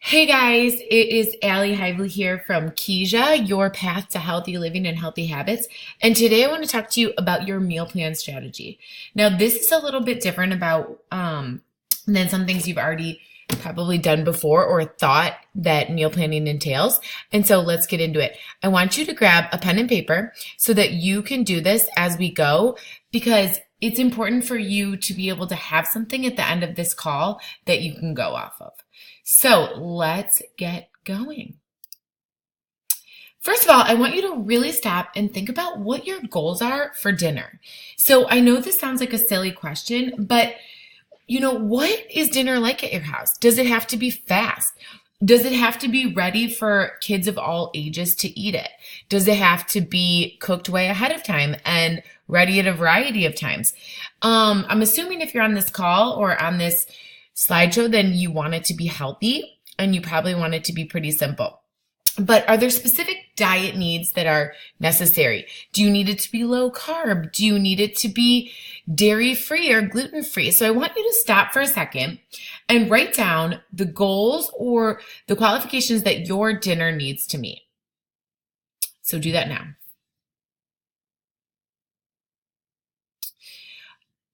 Hey guys, it is Allie Hively here from Keisha, your path to healthy living and healthy habits. And today I want to talk to you about your meal plan strategy. Now, this is a little bit different about than some things you've already probably done before or thought that meal planning entails. And so let's get into it. I want you to grab a pen and paper so that you can do this as we go because it's important for you to be able to have something at the end of this call that you can go off of. So let's get going. First of all, I want you to really stop and think about what your goals are for dinner. So I know this sounds like a silly question, but what is dinner like at your house? Does it have to be fast? Does it have to be ready for kids of all ages to eat it? Does it have to be cooked way ahead of time and ready at a variety of times? I'm assuming if you're on this call or on this slideshow, then you want it to be healthy and you probably want it to be pretty simple. But are there specific diet needs that are necessary? Do you need it to be low carb? Do you need it to be dairy free or gluten free? So I want you to stop for a second and write down the goals or the qualifications that your dinner needs to meet. So do that now.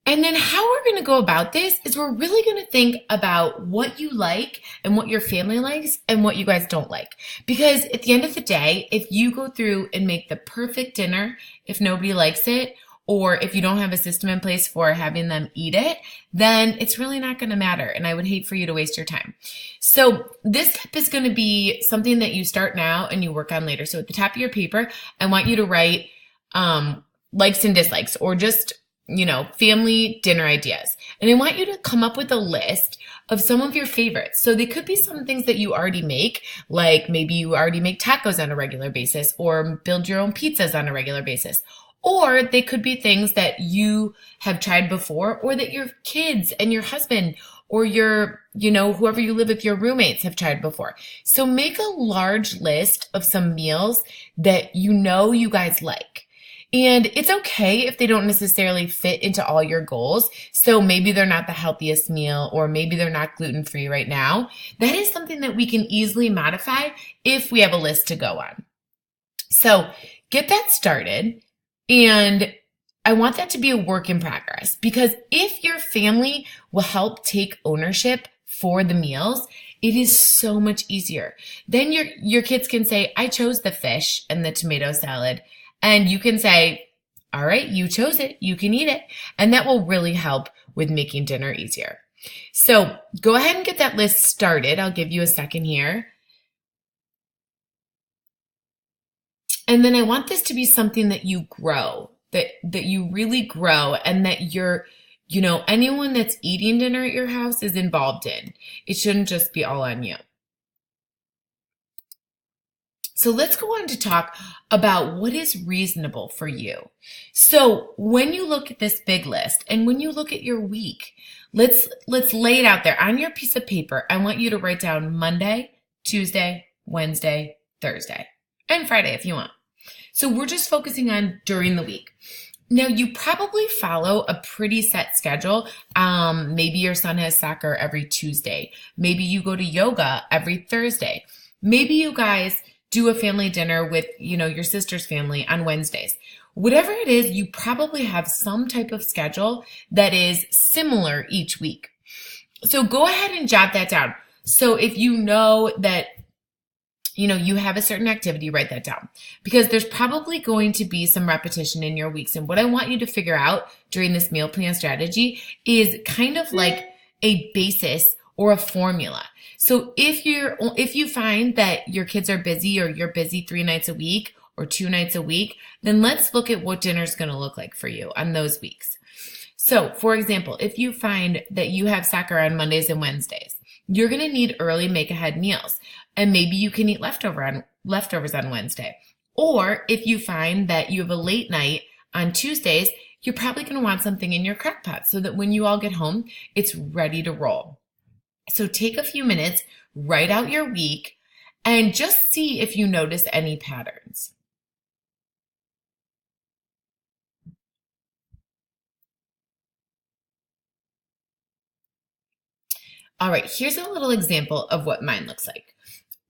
And then how we're going to go about this is we're really going to think about what you like and what your family likes and what you guys don't like. Because at the end of the day, if you go through and make the perfect dinner, if nobody likes it, or if you don't have a system in place for having them eat it, then it's really not going to matter. And I would hate for you to waste your time. So this tip is going to be something that you start now and you work on later. So at the top of your paper, I want you to write likes and dislikes or just family dinner ideas. And I want you to come up with a list of some of your favorites. So they could be some things that you already make, like maybe you already make tacos on a regular basis or build your own pizzas on a regular basis. Or they could be things that you have tried before or that your kids and your husband or whoever you live with, your roommates have tried before. So make a large list of some meals that you guys like. And it's okay if they don't necessarily fit into all your goals. So maybe they're not the healthiest meal or maybe they're not gluten-free right now. That is something that we can easily modify if we have a list to go on. So get that started. And I want that to be a work in progress because if your family will help take ownership for the meals, it is so much easier. Then your kids can say, I chose the fish and the tomato salad. And you can say, all right, you chose it, you can eat it. And that will really help with making dinner easier. So go ahead and get that list started. I'll give you a second here. And then I want this to be something that you grow, that you really grow and that anyone that's eating dinner at your house is involved in. It shouldn't just be all on you. So let's go on to talk about what is reasonable for you. So when you look at this big list and when you look at your week, let's lay it out there on your piece of paper. I want you to write down Monday, Tuesday, Wednesday, Thursday, and Friday if you want. So we're just focusing on during the week. Now, you probably follow a pretty set schedule. Maybe your son has soccer every Tuesday. Maybe you go to yoga every Thursday. Maybe you guys do a family dinner with, your sister's family on Wednesdays. Whatever it is, you probably have some type of schedule that is similar each week. So go ahead and jot that down. So if you know that you have a certain activity, write that down because there's probably going to be some repetition in your weeks. And what I want you to figure out during this meal plan strategy is kind of like a basis or a formula. So if you find that your kids are busy or you're busy 3 nights a week or 2 nights a week, then let's look at what dinner's going to look like for you on those weeks. So for example, if you find that you have soccer on Mondays and Wednesdays, you're going to need early make ahead meals. And maybe you can eat leftovers on Wednesday. Or if you find that you have a late night on Tuesdays, you're probably going to want something in your crock pot so that when you all get home, it's ready to roll. So take a few minutes, write out your week, and just see if you notice any patterns. All right, here's a little example of what mine looks like.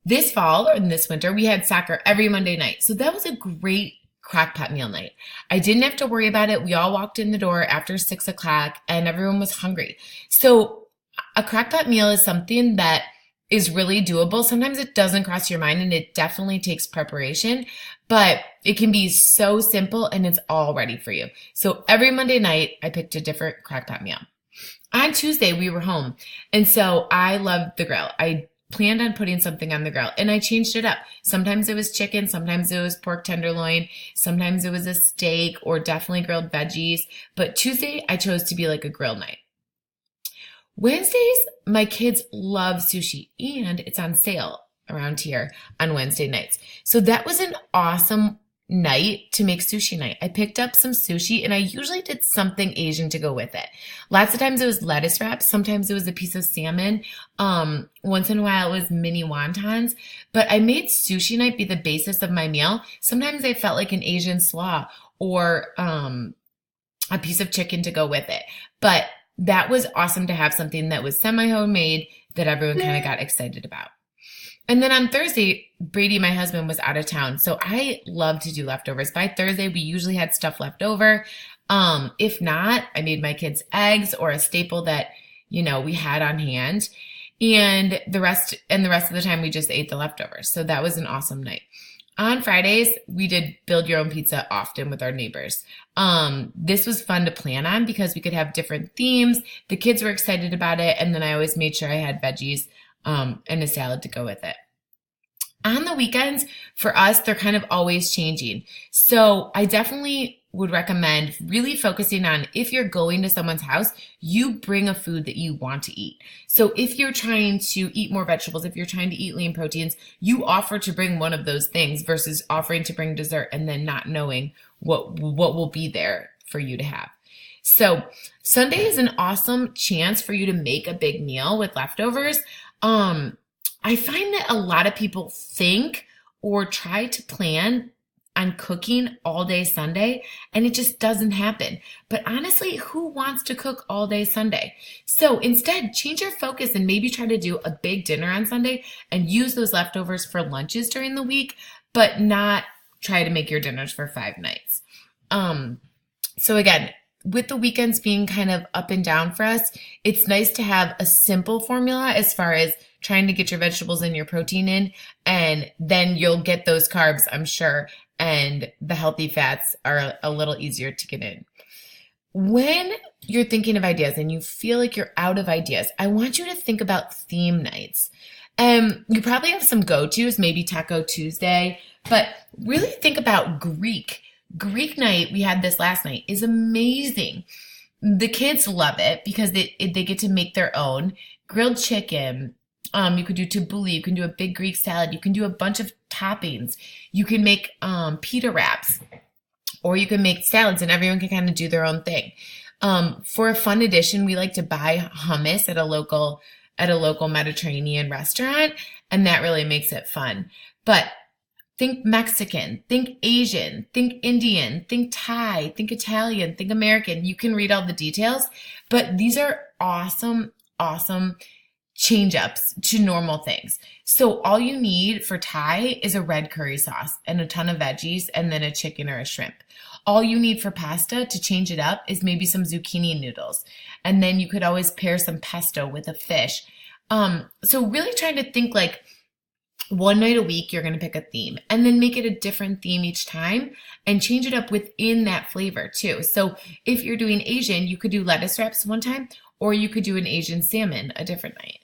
This fall or this winter, we had soccer every Monday night. So that was a great crock-pot meal night. I didn't have to worry about it. We all walked in the door after 6 o'clock and everyone was hungry. So a crock-pot meal is something that is really doable. Sometimes it doesn't cross your mind and it definitely takes preparation, but it can be so simple and it's all ready for you. So every Monday night, I picked a different crock-pot meal. On Tuesday, we were home. And so I loved the grill. I planned on putting something on the grill and I changed it up. Sometimes it was chicken. Sometimes it was pork tenderloin. Sometimes it was a steak or definitely grilled veggies. But Tuesday, I chose to be like a grill night. Wednesdays, my kids love sushi and it's on sale around here on Wednesday nights. So that was an awesome night to make sushi night. I picked up some sushi and I usually did something Asian to go with it. Lots of times it was lettuce wraps. Sometimes it was a piece of salmon. Once in a while it was mini wontons, but I made sushi night be the basis of my meal. Sometimes I felt like an Asian slaw or, a piece of chicken to go with it. But that was awesome to have something that was semi-homemade that everyone kind of got excited about. And then on Thursday, Brady, my husband, was out of town. So I love to do leftovers. By Thursday, we usually had stuff left over. If not, I made my kids eggs or a staple that, we had on hand. And the rest of the time we just ate the leftovers. So that was an awesome night. On Fridays, we did build your own pizza often with our neighbors. This was fun to plan on because we could have different themes. The kids were excited about it. And then I always made sure I had veggies and a salad to go with it. On the weekends, for us, they're kind of always changing. So I definitely would recommend really focusing on if you're going to someone's house, you bring a food that you want to eat. So if you're trying to eat more vegetables, if you're trying to eat lean proteins, you offer to bring one of those things versus offering to bring dessert and then not knowing what will be there for you to have. So Sunday is an awesome chance for you to make a big meal with leftovers. I find that a lot of people think or try to plan on cooking all day Sunday, and it just doesn't happen. But honestly, who wants to cook all day Sunday? So instead, change your focus and maybe try to do a big dinner on Sunday and use those leftovers for lunches during the week, but not try to make your dinners for 5 nights. So again, with the weekends being kind of up and down for us, it's nice to have a simple formula as far as trying to get your vegetables and your protein in, and then you'll get those carbs, I'm sure, and the healthy fats are a little easier to get in. When you're thinking of ideas and you feel like you're out of ideas, I want you to think about theme nights. You probably have some go-tos, maybe Taco Tuesday, but really think about Greek. Greek night, we had this last night, is amazing. The kids love it because they get to make their own grilled chicken. You could do tabbouleh. You can do a big Greek salad. You can do a bunch of toppings. You can make pita wraps, or you can make salads, and everyone can kind of do their own thing. For a fun addition, we like to buy hummus at a local Mediterranean restaurant, and that really makes it fun. But think Mexican, think Asian, think Indian, think Thai, think Italian, think American. You can read all the details, but these are awesome change-ups to normal things. So all you need for Thai is a red curry sauce and a ton of veggies and then a chicken or a shrimp. All you need for pasta to change it up is maybe some zucchini noodles. And then you could always pair some pesto with a fish. So really trying to think like one night a week, you're going to pick a theme and then make it a different theme each time and change it up within that flavor too. So if you're doing Asian, you could do lettuce wraps one time, or you could do an Asian salmon a different night.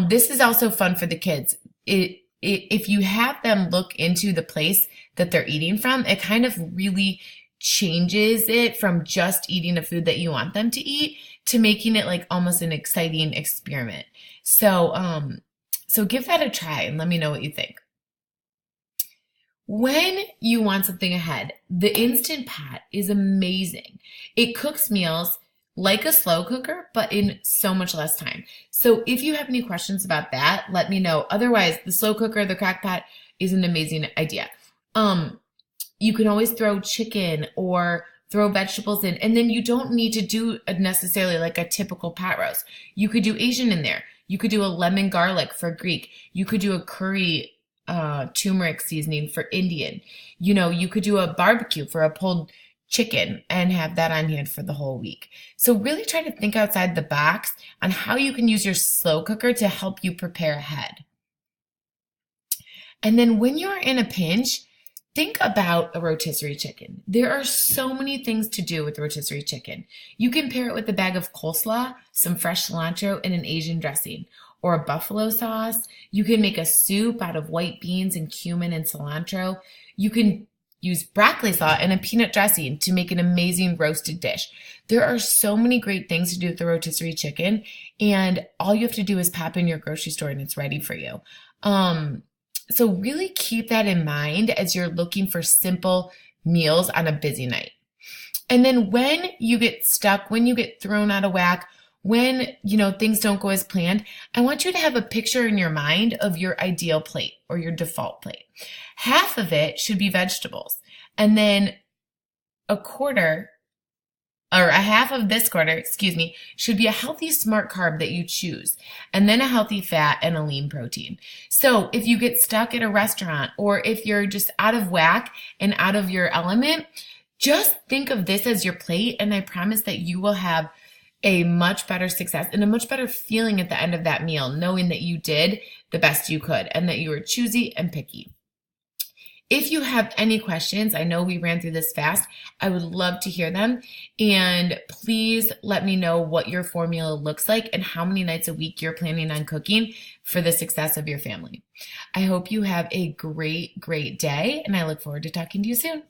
This is also fun for the kids. If you have them look into the place that they're eating from, it kind of really changes it from just eating a food that you want them to eat to making it like almost an exciting experiment. So give that a try and let me know what you think. When you want something ahead, the Instant Pot is amazing. It cooks meals like a slow cooker, but in so much less time. So if you have any questions about that, let me know. Otherwise, the slow cooker, the crock pot is an amazing idea. You can always throw chicken or throw vegetables in, and then you don't need to do necessarily like a typical pot roast. You could do Asian in there. You could do a lemon garlic for Greek. You could do a curry turmeric seasoning for Indian. You know, you could do a barbecue for a pulled chicken and have that on hand for the whole week. So really try to think outside the box on how you can use your slow cooker to help you prepare ahead. And then when you're in a pinch, think about a rotisserie chicken. There are so many things to do with rotisserie chicken. You can pair it with a bag of coleslaw, some fresh cilantro, and an Asian dressing, or a buffalo sauce. You can make a soup out of white beans and cumin and cilantro. You can use broccoli sauce and a peanut dressing to make an amazing roasted dish. There are so many great things to do with the rotisserie chicken, and all you have to do is pop in your grocery store and it's ready for you. So really keep that in mind as you're looking for simple meals on a busy night. And then when you get stuck, when you get thrown out of whack, when, things don't go as planned, I want you to have a picture in your mind of your ideal plate or your default plate. Half of it should be vegetables, and then a half of this quarter, should be a healthy smart carb that you choose, and then a healthy fat and a lean protein. So if you get stuck at a restaurant, or if you're just out of whack and out of your element, just think of this as your plate, and I promise that you will have a much better success and a much better feeling at the end of that meal, knowing that you did the best you could and that you were choosy and picky. If you have any questions, I know we ran through this fast, I would love to hear them. And please let me know what your formula looks like and how many nights a week you're planning on cooking for the success of your family. I hope you have a great, great day, and I look forward to talking to you soon.